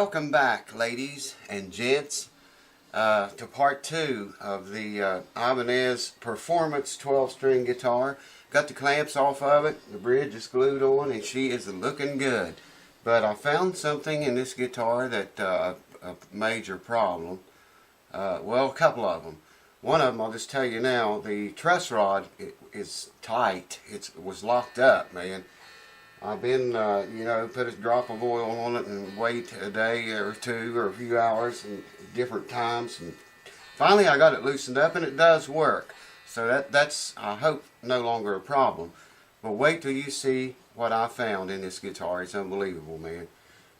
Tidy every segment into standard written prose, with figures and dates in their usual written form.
welcome back, ladies and gents, to part 2 of the Ibanez Performance 12-string guitar. Got the clamps off of it, the bridge is glued on, and she is looking good. But I found something in this guitar that a major problem. Well, a couple of them. One of them, I'll just tell you now, the truss rod is tight. It was locked up, man. I've been, put a drop of oil on it and wait a day or two or a few hours and different times. And finally I got it loosened up and it does work. So that's, I hope, no longer a problem. But wait till you see what I found in this guitar. It's unbelievable, man.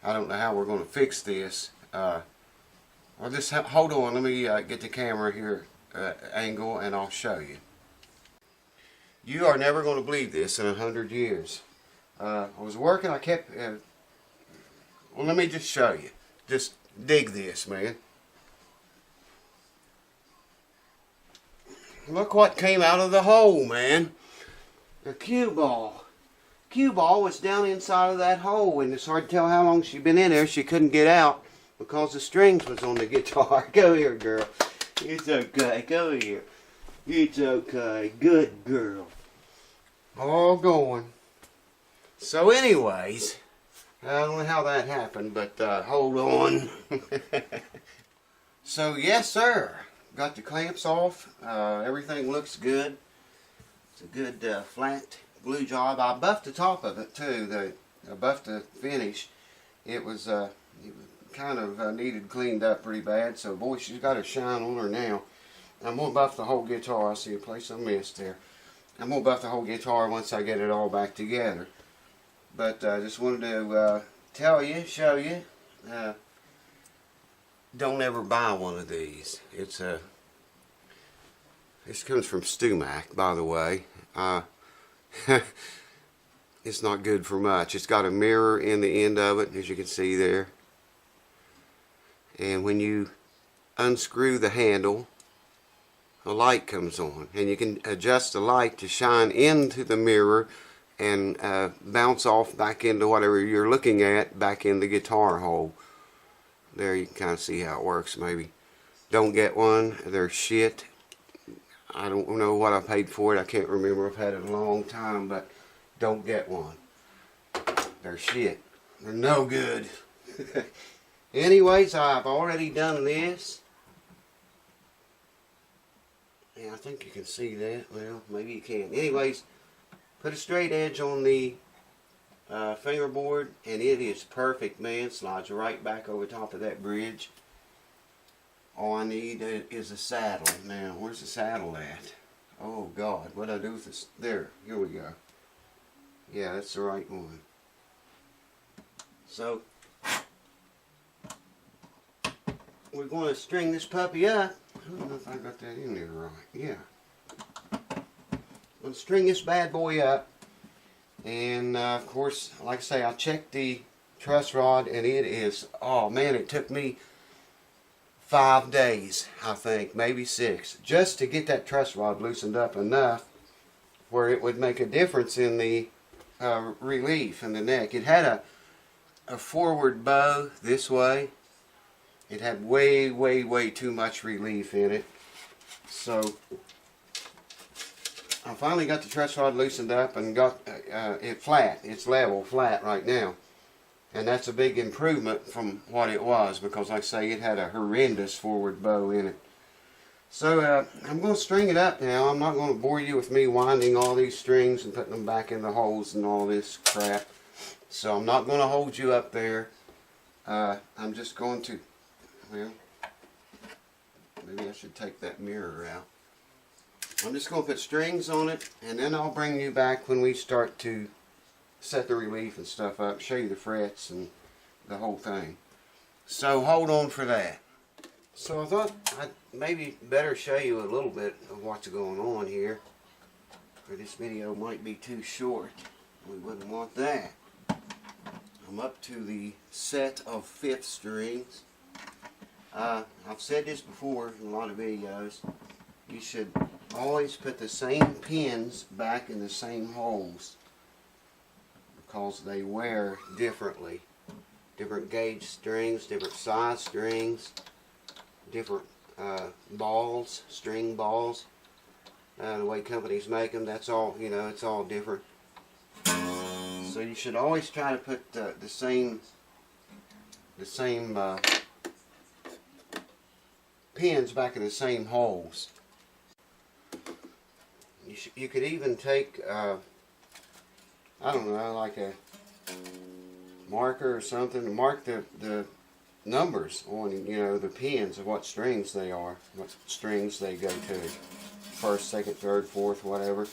I don't know how we're going to fix this. I'll just hold on. Let me get the camera here angle and I'll show you. You are never going to believe this in 100 years. I was working, I kept, well, let me just show you. Just dig this, man. Look what came out of the hole, man. A cue ball. Cue ball was down inside of that hole, and it's hard to tell how long she'd been in there. She couldn't get out because the strings was on the guitar. Go here, girl. It's okay. Go here. It's okay. Good girl. All going. So anyways, I don't know how that happened, but hold on. So yes sir, got the clamps off, everything looks good. It's a good flat glue job. I buffed the top of it too, I buffed the finish. It was kind of needed cleaned up pretty bad, so boy, she's got a shine on her now. I'm going to buff the whole guitar. I see a place I missed there. I'm going to buff the whole guitar once I get it all back together. But I just wanted to tell you, show you, don't ever buy one of these. This comes from Stumac, by the way. It's not good for much. It's got a mirror in the end of it, as you can see there. And when you unscrew the handle, a light comes on. And you can adjust the light to shine into the mirror and bounce off back into whatever you're looking at, back in the guitar hole. There you can kind of see how it works. Maybe don't get one. They're shit. I don't know what I paid for it. I can't remember. I've had it a long time, but don't get one. They're shit. They're no good. Anyways, I've already done this. Yeah, I think you can see that. Well, maybe you can't. Anyways, put a straight edge on the fingerboard, and it is perfect, man. Slides right back over top of that bridge. All I need is a saddle. Now, where's the saddle at? Oh, God. What do I do with this? There. Here we go. Yeah, that's the right one. So, we're going to string this puppy up. I don't know if I got that in there right. Yeah. I'm going to string this bad boy up, and of course, like I say, I checked the truss rod, and it is, oh man, it took me 5 days, I think, maybe 6, just to get that truss rod loosened up enough where it would make a difference in the relief in the neck. It had a forward bow this way. It had way, way, way too much relief in it. So I finally got the truss rod loosened up and got it flat. It's level, flat right now. And that's a big improvement from what it was, because like I say, it had a horrendous forward bow in it. So I'm going to string it up now. I'm not going to bore you with me winding all these strings and putting them back in the holes and all this crap. So I'm not going to hold you up there. I'm just going to, well, maybe I should take that mirror out. I'm just going to put strings on it, and then I'll bring you back when we start to set the relief and stuff up, show you the frets and the whole thing. So hold on for that. So I thought I'd maybe better show you a little bit of what's going on here, or this video might be too short. We wouldn't want that. I'm up to the set of 5th strings. I've said this before in a lot of videos. You should always put the same pins back in the same holes, because they wear differently. different gauge strings, different size strings, different balls, string balls. The way companies make them, that's all, you know, it's all different. So you should always try to put the same pins back in the same holes. You could even take, I don't know, like a marker or something to mark the numbers on, you know, the pins of what strings they are, what strings they go to. First, second, third, fourth, whatever.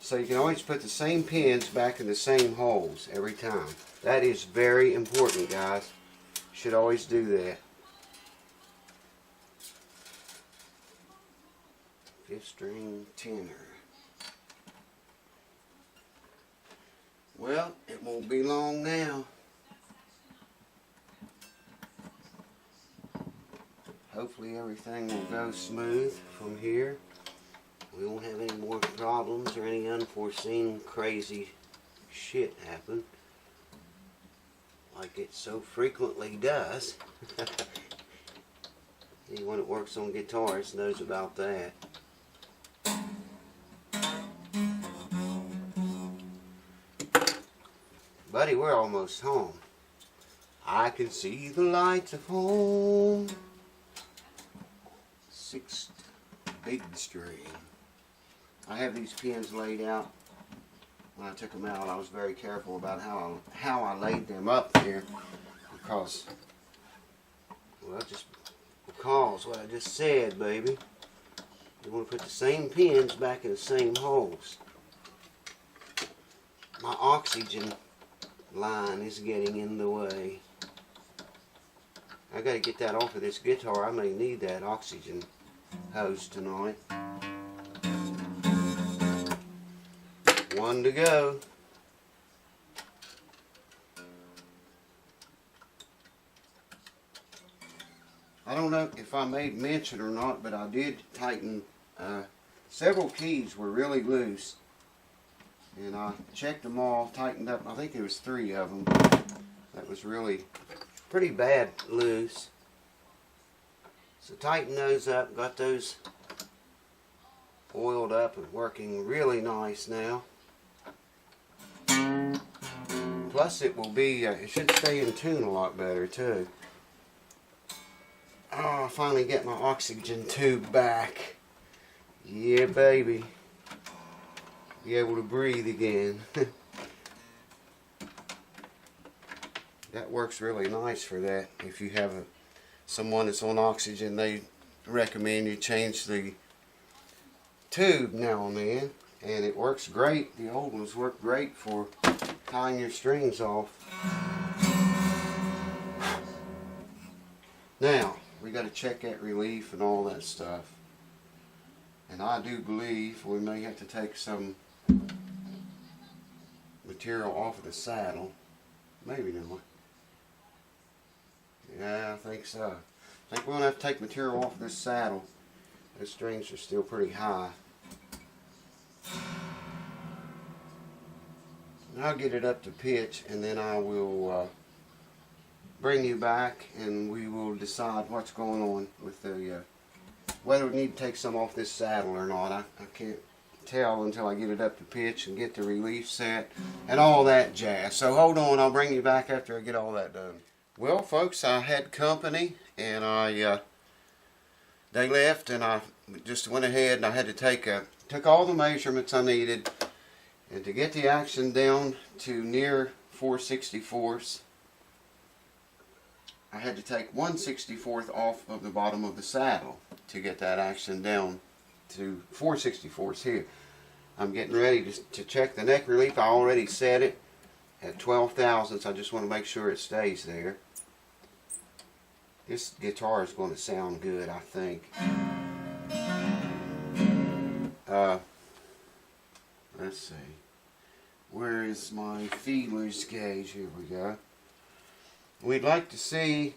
So you can always put the same pins back in the same holes every time. That is very important, guys. You should always do that. Fifth string tenor. Well, it won't be long now. Hopefully everything will go smooth from here. We won't have any more problems or any unforeseen crazy shit happen, like it so frequently does. Anyone that works on guitars knows about that. Buddy, we're almost home. I can see the lights of home. Sixth big string. I have these pins laid out. When I took them out, I was very careful about how I laid them up here, because, well, just because what I just said, baby. You want to put the same pins back in the same holes. My oxygen line is getting in the way. I got to get that off of this guitar. I may need that oxygen hose tonight. One to go. I don't know if I made mention or not, but I did tighten, several keys were really loose, and I checked them all, tightened up. I think there was 3 of them that was really pretty bad loose. So tighten those up, got those oiled up and working really nice now. Plus it will be, it should stay in tune a lot better too. Oh, I finally get my oxygen tube back. Yeah, baby. Be able to breathe again. That works really nice for that. If you have someone that's on oxygen, they recommend you change the tube now and then. And it works great. The old ones work great for tying your strings off. Now, we got to check that relief and all that stuff. And I do believe we may have to take some material off of the saddle. Maybe not. Yeah, I think so. I think we're going to have to take material off of this saddle. Those strings are still pretty high. I'll get it up to pitch, and then I will bring you back, and we will decide what's going on with the whether we need to take some off this saddle or not. I can't tell until I get it up to pitch and get the relief set and all that jazz. So hold on, I'll bring you back after I get all that done. Well, folks, I had company, and they left, and I just went ahead and I had to took all the measurements I needed. And to get the action down to near 4/64ths, I had to take 1/64th off of the bottom of the saddle to get that action down to 4/64ths here. I'm getting ready to check the neck relief. I already set it at 12 thousandths. I just want to make sure it stays there. This guitar is going to sound good, I think. Let's see. Where is my feelers gauge? Here we go. We'd like to see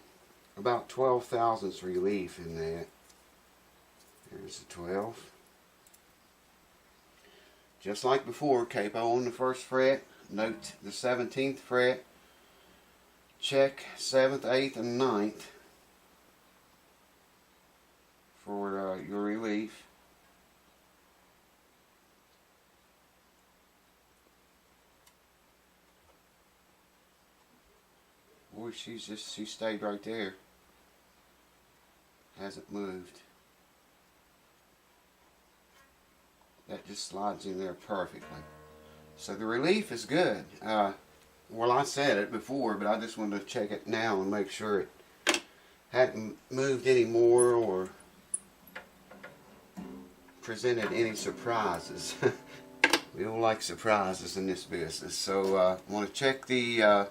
about 12 thousandths relief in that. There's the 12. Just like before, capo on the 1st fret, note the 17th fret, check 7th, 8th, and 9th for your relief. Boy, she stayed right there. Hasn't moved. That just slides in there perfectly. So the relief is good. Well, I said it before, but I just wanted to check it now and make sure it hadn't moved any more or presented any surprises. We don't like surprises in this business. So I want to check the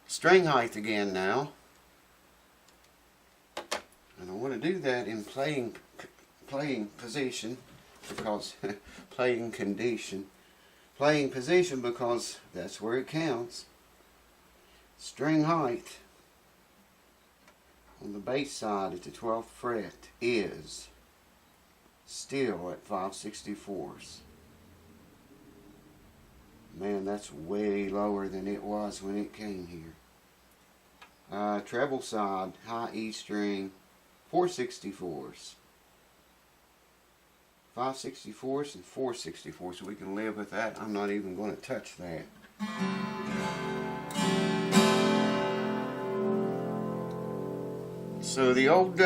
string height again now. And I want to do that in playing position, because playing position because that's where it counts. String height on the bass side at the 12th fret is still at 5/64. Man, that's way lower than it was when it came here. Treble side, high E string, 4/64. 5/64 and 4/64, so we can live with that. I'm not even going to touch that. So the old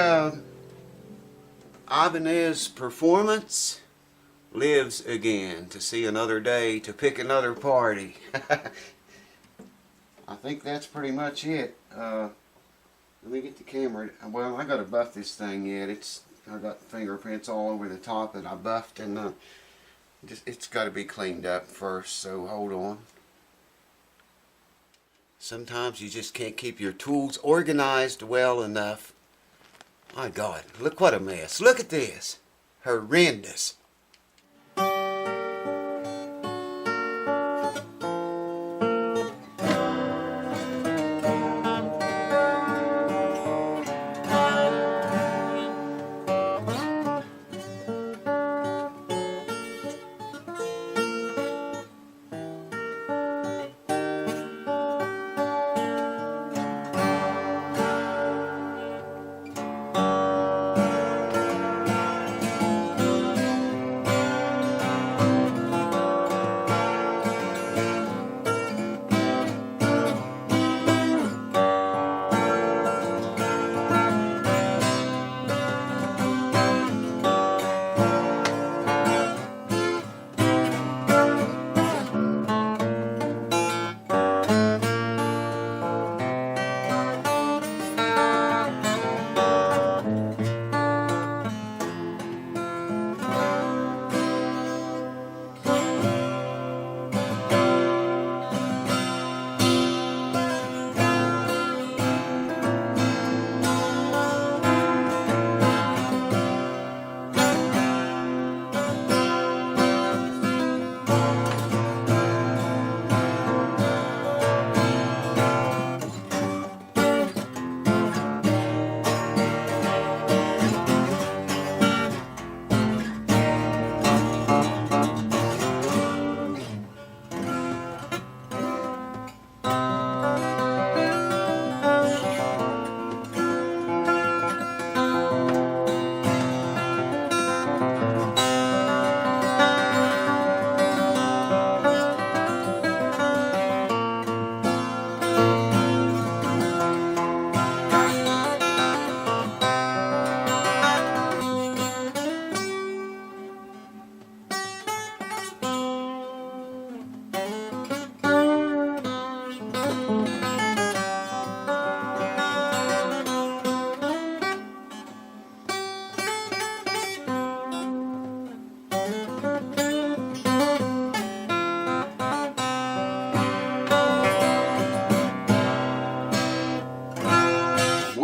Ibanez Performance lives again to see another day, to pick another party. I think that's pretty much it. Let me get the camera. Well, I got to buff this thing yet. I got fingerprints all over the top that I buffed, and it's got to be cleaned up first, so hold on. Sometimes you just can't keep your tools organized well enough. My God, look what a mess. Look at this. Horrendous.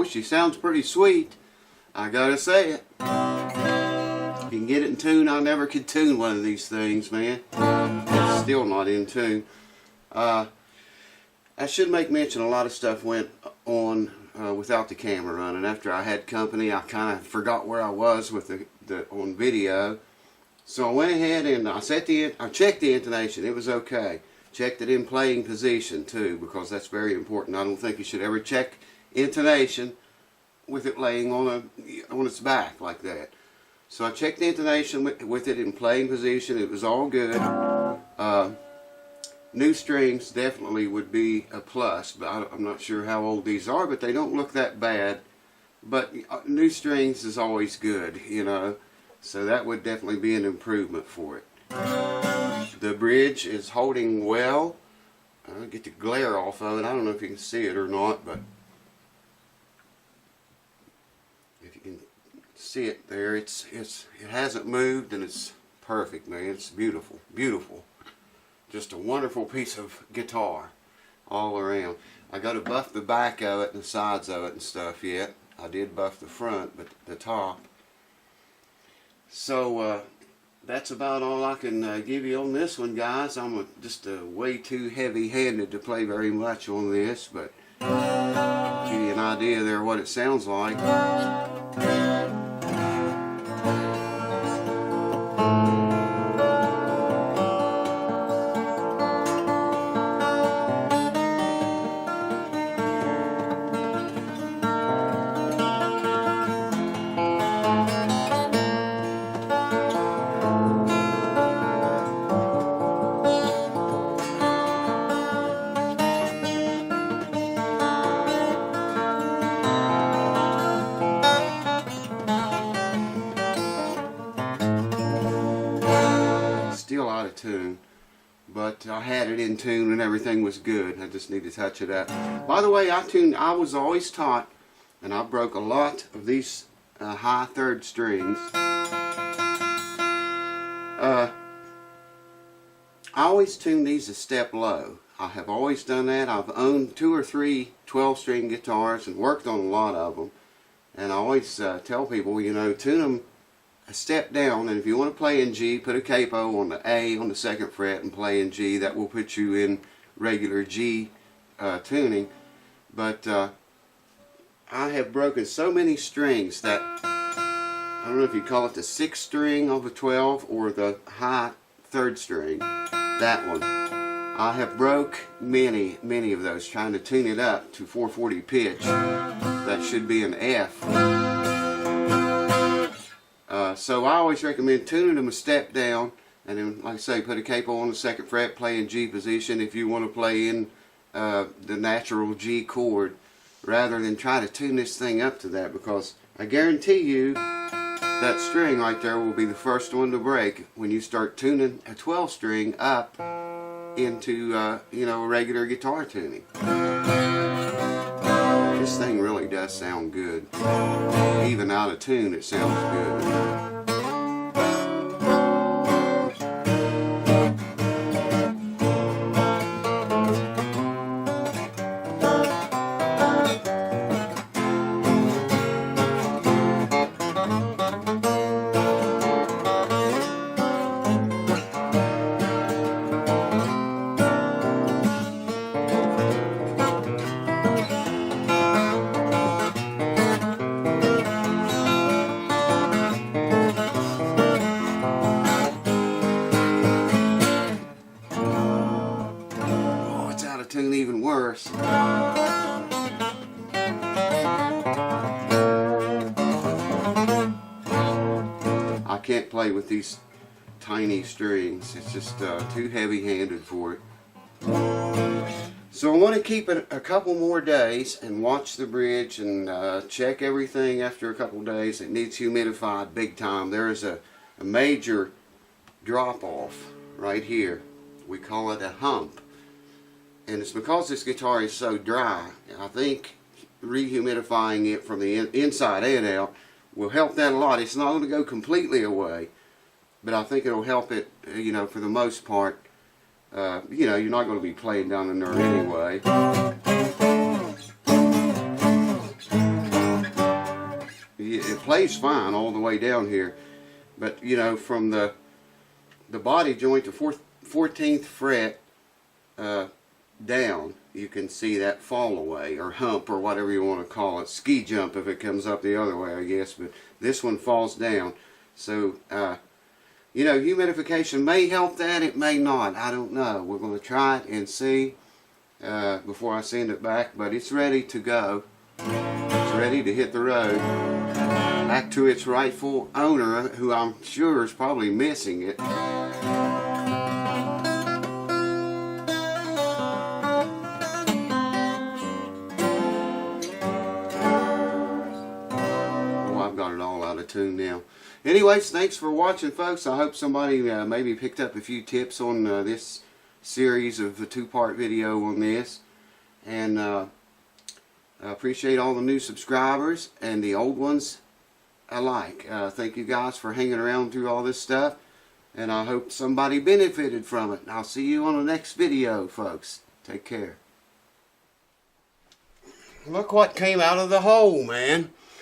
She sounds pretty sweet, I gotta say it. If you can get it in tune, I never could tune one of these things, man. It's still not in tune. I should make mention, a lot of stuff went on without the camera running. After I had company, I kind of forgot where I was with the on video. So I went ahead and I checked the intonation. It was okay. Checked it in playing position too, because that's very important. I don't think you should ever check intonation with it laying on its back like that. So I checked the intonation with it in playing position. It was all good. New strings definitely would be a plus, but I'm not sure how old these are, but they don't look that bad. But new strings is always good, you know, so that would definitely be an improvement for it. The bridge is holding well. I'll get the glare off of it. I don't know if you can see it or not, but if you can see it there, it hasn't moved, and it's perfect, man. It's beautiful, beautiful. Just a wonderful piece of guitar all around. I got to buff the back of it and the sides of it and stuff yet. I did buff the front, but the top. So that's about all I can give you on this one, guys. I'm just way too heavy-handed to play very much on this, but give you an idea there what it sounds like. Still out of tune, but I had it in tune and everything was good. I just need to touch it up. By the way, I was always taught, and I broke a lot of these high third strings. I always tune these a step low. I have always done that. I've owned 2 or 3 12-string guitars and worked on a lot of them, and I always tell people, you know, tune them a step down, and if you want to play in G, put a capo on the A on the 2nd fret and play in G. That will put you in regular G tuning. But I have broken so many strings that I don't know if you call it the 6th string of a 12 or the high 3rd string. That one. I have broke many of those trying to tune it up to 440 pitch. That should be an F. So I always recommend tuning them a step down, and then, like I say, put a capo on the 2nd fret, play in G position if you want to play in the natural G chord, rather than try to tune this thing up to that, because I guarantee you that string right there will be the first one to break when you start tuning a 12 string up into you know, regular guitar tuning. This thing really does sound good. Even out of tune, it sounds good. Tune even worse. I can't play with these tiny strings. It's just too heavy-handed for it. So I want to keep it a couple more days and watch the bridge and check everything after a couple days. It needs humidified big time. There is a major drop-off right here. We call it a hump. And it's because this guitar is so dry. I think rehumidifying it from the inside and out will help that a lot. It's not going to go completely away, but I think it'll help it, you know, for the most part. You know, you're not going to be playing down the nerve anyway. It plays fine all the way down here, but you know, from the body joint to 14th fret down, you can see that fall away, or hump, or whatever you want to call it. Ski jump if it comes up the other way, I guess, but this one falls down. So You know, humidification may help that, it may not. I don't know. We're going to try it and see before I send it back. But it's ready to go. It's ready to hit the road. Back to its rightful owner, who I'm sure is probably missing it. I've got it all out of tune now. Anyways, thanks for watching, folks. I hope somebody maybe picked up a few tips on this series of a two-part video on this. And I appreciate all the new subscribers and the old ones alike. Thank you guys for hanging around through all this stuff. And I hope somebody benefited from it. And I'll see you on the next video, folks. Take care. Look what came out of the hole, man.